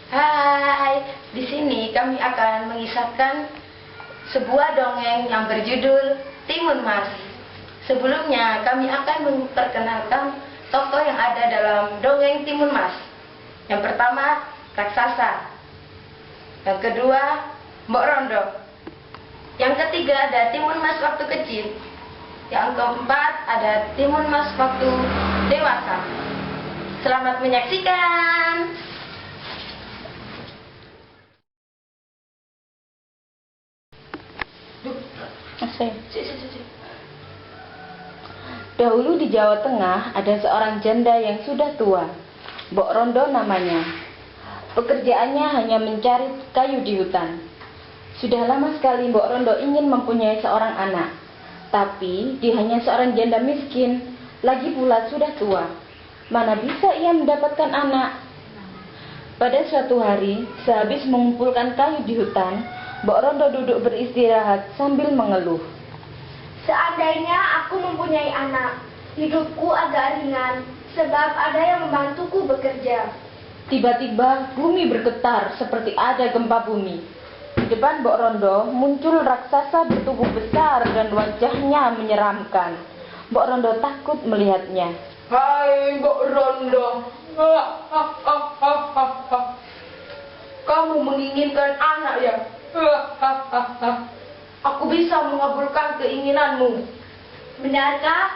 Hai, di sini kami akan mengisahkan sebuah dongeng yang berjudul Timun Mas. Sebelumnya kami akan memperkenalkan tokoh yang ada dalam dongeng Timun Mas. Yang pertama, raksasa. Yang kedua, Mbok Rondo. Yang ketiga ada Timun Mas waktu kecil. Yang keempat ada Timun Mas waktu dewasa. Selamat menyaksikan. Dahulu di Jawa Tengah ada seorang janda yang sudah tua, Mbok Rondo namanya. Pekerjaannya hanya mencari kayu di hutan. Sudah lama sekali Mbok Rondo ingin mempunyai seorang anak, tapi dia hanya seorang janda miskin, lagi pula sudah tua. Mana bisa ia mendapatkan anak? Pada suatu hari, sehabis mengumpulkan kayu di hutan, Mbok Rondo duduk beristirahat sambil mengeluh. Seandainya aku mempunyai anak, hidupku agak ringan, sebab ada yang membantuku bekerja. Tiba-tiba bumi bergetar seperti ada gempa bumi. Di depan Mbok Rondo muncul raksasa bertubuh besar dan wajahnya menyeramkan. Mbok Rondo takut melihatnya. Hai Mbok Rondo, kamu menginginkan anak ya? Aku bisa mengabulkan keinginanmu. Benarkah?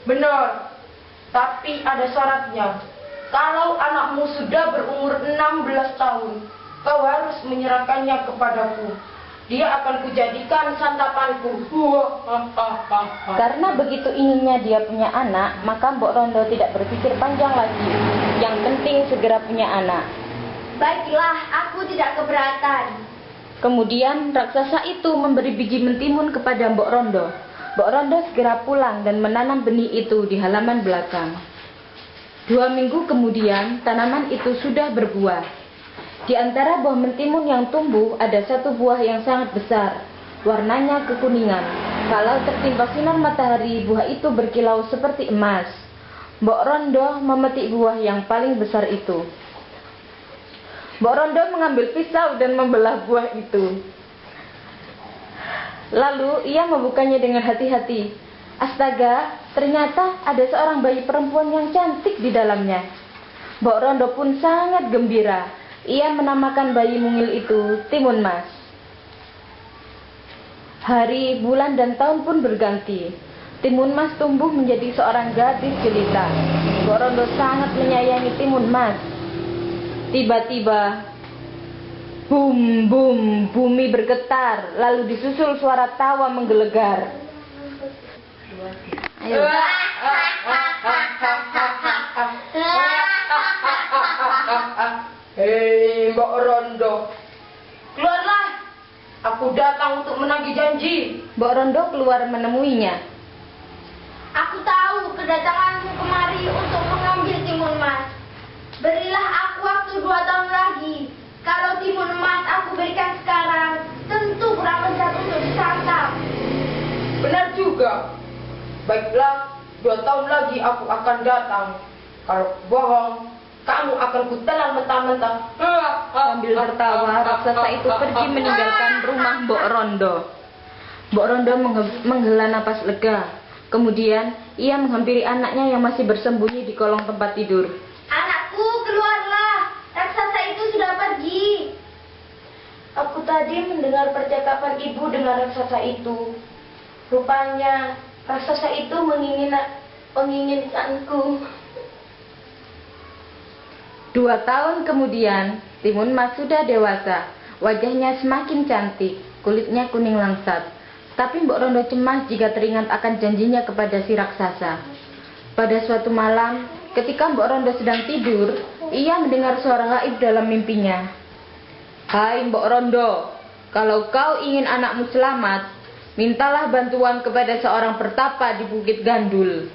Benar, tapi ada syaratnya. Kalau anakmu sudah berumur 16 tahun, kau harus menyerahkannya kepadaku. Dia akan kujadikan santapanku. Karena begitu inginnya dia punya anak, maka Mbok Rondo tidak berpikir panjang lagi. Yang penting segera punya anak. Baiklah, aku tidak keberatan. Kemudian raksasa itu memberi biji mentimun kepada Mbok Rondo. Mbok Rondo segera pulang dan menanam benih itu di halaman belakang. 2 minggu kemudian tanaman itu sudah berbuah. Di antara buah mentimun yang tumbuh ada satu buah yang sangat besar. Warnanya kekuningan. Kalau tertimpa sinar matahari, buah itu berkilau seperti emas. Mbok Rondo memetik buah yang paling besar itu. Mbok Rondo mengambil pisau dan membelah buah itu. Lalu ia membukanya dengan hati-hati. Astaga, ternyata ada seorang bayi perempuan yang cantik di dalamnya. Mbok Rondo pun sangat gembira. Ia menamakan bayi mungil itu Timun Mas. Hari, bulan, dan tahun pun berganti. Timun Mas tumbuh menjadi seorang gadis jelita. Mbok Rondo sangat menyayangi Timun Mas. Tiba-tiba, bum bum, bumi bergetar, lalu disusul suara tawa menggelegar. Ayo. Hei Mbok Rondo, keluarlah. Aku datang untuk menagih janji. Mbok Rondo keluar menemuinya. Aku tahu kedatanganmu kemari untuk mengambil timun emas. Berilah aku waktu 2 tahun lagi. Kalau timun emas aku berikan sekarang, tentu kurang lezat untuk disantap. Benar juga. Baiklah, 2 tahun lagi aku akan datang. Kalau bohong, kamu akan kutelan mentah-mentah. Sambil tertawa, raksasa itu pergi meninggalkan rumah Mbok Rondo. Mbok Rondo menghela napas lega. Kemudian, ia menghampiri anaknya yang masih bersembunyi di kolong tempat tidur. Anakku, keluarlah. Raksasa itu sudah pergi. Aku tadi mendengar percakapan ibu dengan raksasa itu. Rupanya, raksasa itu menginginkanku. 2 tahun kemudian, Timun Mas sudah dewasa. Wajahnya semakin cantik, kulitnya kuning langsat. Tapi Mbok Rondo cemas jika teringat akan janjinya kepada si raksasa. Pada suatu malam, ketika Mbok Rondo sedang tidur, ia mendengar suara gaib dalam mimpinya. Hai Mbok Rondo, kalau kau ingin anakmu selamat, mintalah bantuan kepada seorang pertapa di Bukit Gandul.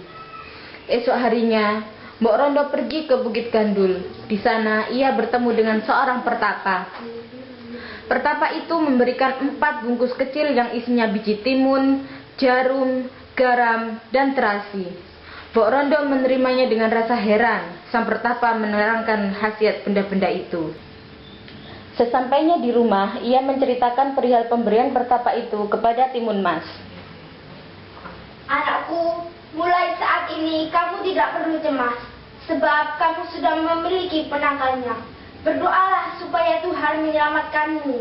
Esok harinya, Mbok Rondo pergi ke Bukit Gandul. Di sana ia bertemu dengan seorang pertapa. Pertapa itu memberikan 4 bungkus kecil yang isinya biji timun, jarum, garam, dan terasi. Mbok Rondo menerimanya dengan rasa heran. Sang pertapa menerangkan khasiat benda-benda itu. Sesampainya di rumah, ia menceritakan perihal pemberian pertapa itu kepada Timun Mas. Anakku, mulai saat ini kamu tidak perlu cemas, sebab kamu sudah memiliki penangkalnya. Berdoalah supaya Tuhan menyelamatkanmu.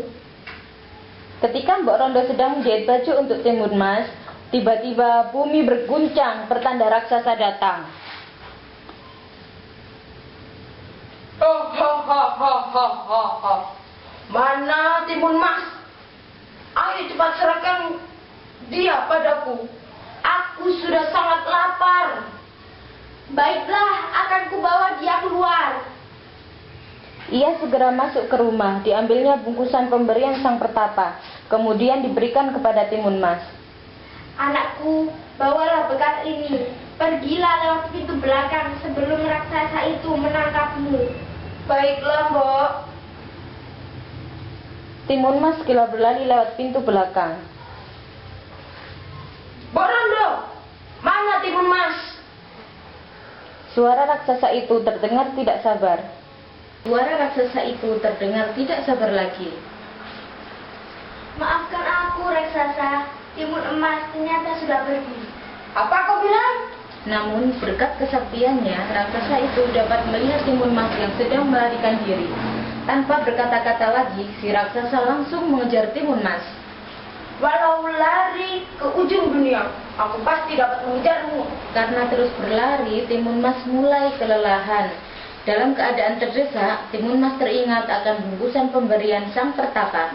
Ketika Mbok Rondo sedang menjahit baju untuk Timun Mas, tiba-tiba bumi berguncang, pertanda raksasa datang. Mana Timun Mas? Ayo cepat serahkan dia padaku. Aku sudah sangat lapar. Baiklah, akan kubawa dia keluar. Ia segera masuk ke rumah, diambilnya bungkusan pemberian sang pertapa, kemudian diberikan kepada Timun Mas. Anakku, bawalah bekal ini. Pergilah lewat pintu belakang sebelum raksasa itu menangkapmu. Baiklah, Mbok. Timun Mas segera berlari lewat pintu belakang. Mbok Rondo, mana Timun Mas? Suara raksasa itu terdengar tidak sabar. Lagi. Maafkan aku, raksasa. Timun Emas ternyata sudah pergi. Apa kau bilang? Namun berkat kesaktiannya, raksasa itu dapat melihat Timun Mas yang sedang melarikan diri. Tanpa berkata-kata lagi, si raksasa langsung mengejar Timun Mas. Walau lari ke ujung dunia, aku pasti dapat mengejarmu. Karena terus berlari, Timun Mas mulai kelelahan. Dalam keadaan terdesak, Timun Mas teringat akan bungkusan pemberian sang pertapa.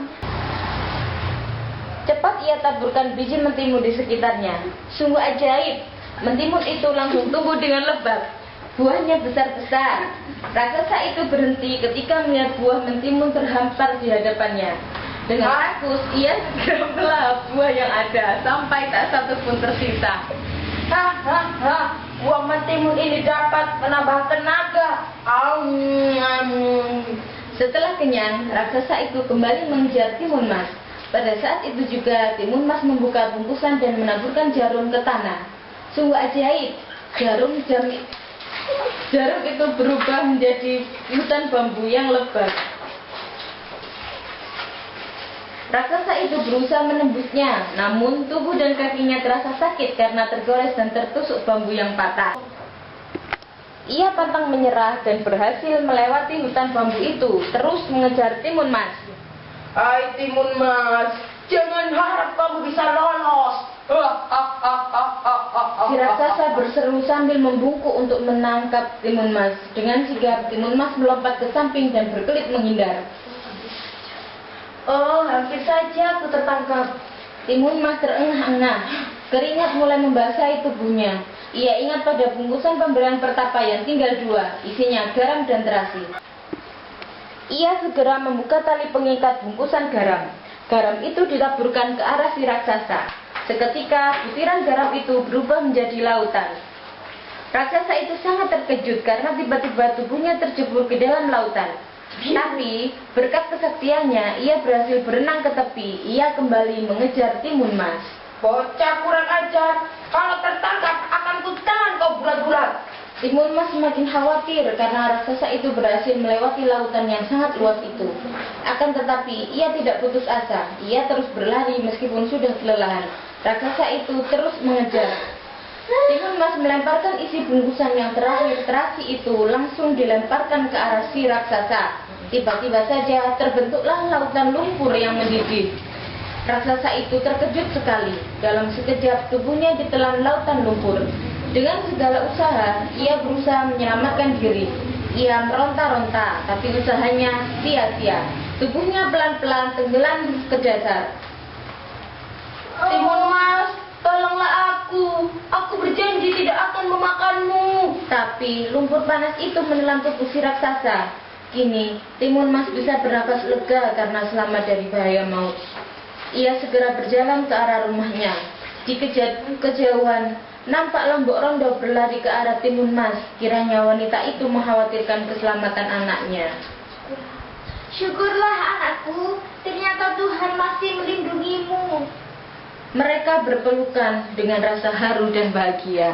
Cepat ia taburkan biji mentimun di sekitarnya. Sungguh ajaib, mentimun itu langsung tumbuh dengan lebat. Buahnya besar-besar. Raksasa itu berhenti ketika melihat buah mentimun terhampar di hadapannya. Dengan rakus, ia segera melahap buah yang ada sampai tak satu pun tersisa. Buah mentimun ini dapat menambah tenaga. Setelah kenyang, raksasa itu kembali mengejar Timun Mas. Pada saat itu juga Timun Mas membuka bungkusan dan menaburkan jarum ke tanah. Sungguh ajaib, jarum itu berubah menjadi hutan bambu yang lebat. Raksasa itu berusaha menembusnya, namun tubuh dan kakinya terasa sakit karena tergores dan tertusuk bambu yang patah. Ia pantang menyerah dan berhasil melewati hutan bambu itu, terus mengejar Timun Mas. Hai Timun Mas, jangan harap kamu bisa lolos. Si raksasa berseru sambil membungkuk untuk menangkap Timun Mas. Dengan sigap, Timun Mas melompat ke samping dan berkelit menghindar. Oh, hampir saja aku tertangkap. Timun Mas terengah-engah. Keringat mulai membasahi tubuhnya. Ia ingat pada bungkusan pemberian pertapa yang tinggal 2, isinya garam dan terasi. Ia segera membuka tali pengikat bungkusan garam. Garam itu ditaburkan ke arah si raksasa. Seketika butiran garam itu berubah menjadi lautan. Raksasa itu sangat terkejut karena tiba-tiba tubuhnya terjebur ke dalam lautan. Tapi berkat kesaktiannya, ia berhasil berenang ke tepi. Ia kembali mengejar Timun Mas. Bocah kurang ajar, kalau tertangkap akan kutangan kau bulat-bulat. Timun Mas semakin khawatir karena raksasa itu berhasil melewati lautan yang sangat luas itu. Akan tetapi ia tidak putus asa. Ia terus berlari meskipun sudah kelelahan. Raksasa itu terus mengejar. Timun Mas melemparkan isi bungkusan yang terakhir terasi itu langsung dilemparkan ke arah si raksasa. Tiba-tiba saja terbentuklah lautan lumpur yang mendidih. Raksasa itu terkejut sekali. Dalam sekejap tubuhnya ditelan lautan lumpur. Dengan segala usaha, ia berusaha menyelamatkan diri. Ia meronta-ronta, tapi usahanya sia-sia. Tubuhnya pelan-pelan tenggelam ke dasar. Timun Mas, tolonglah aku. Aku berjanji tidak akan memakanmu. Tapi lumpur panas itu menelan tubuh si raksasa. Kini, Timun Mas bisa bernapas lega karena selamat dari bahaya maut. Ia segera berjalan ke arah rumahnya. Di kejauhan, nampak Mbok Rondo berlari ke arah Timun Mas. Kiranya wanita itu mengkhawatirkan keselamatan anaknya. Syukurlah anakku, ternyata Tuhan masih melindungimu. Mereka berpelukan dengan rasa haru dan bahagia.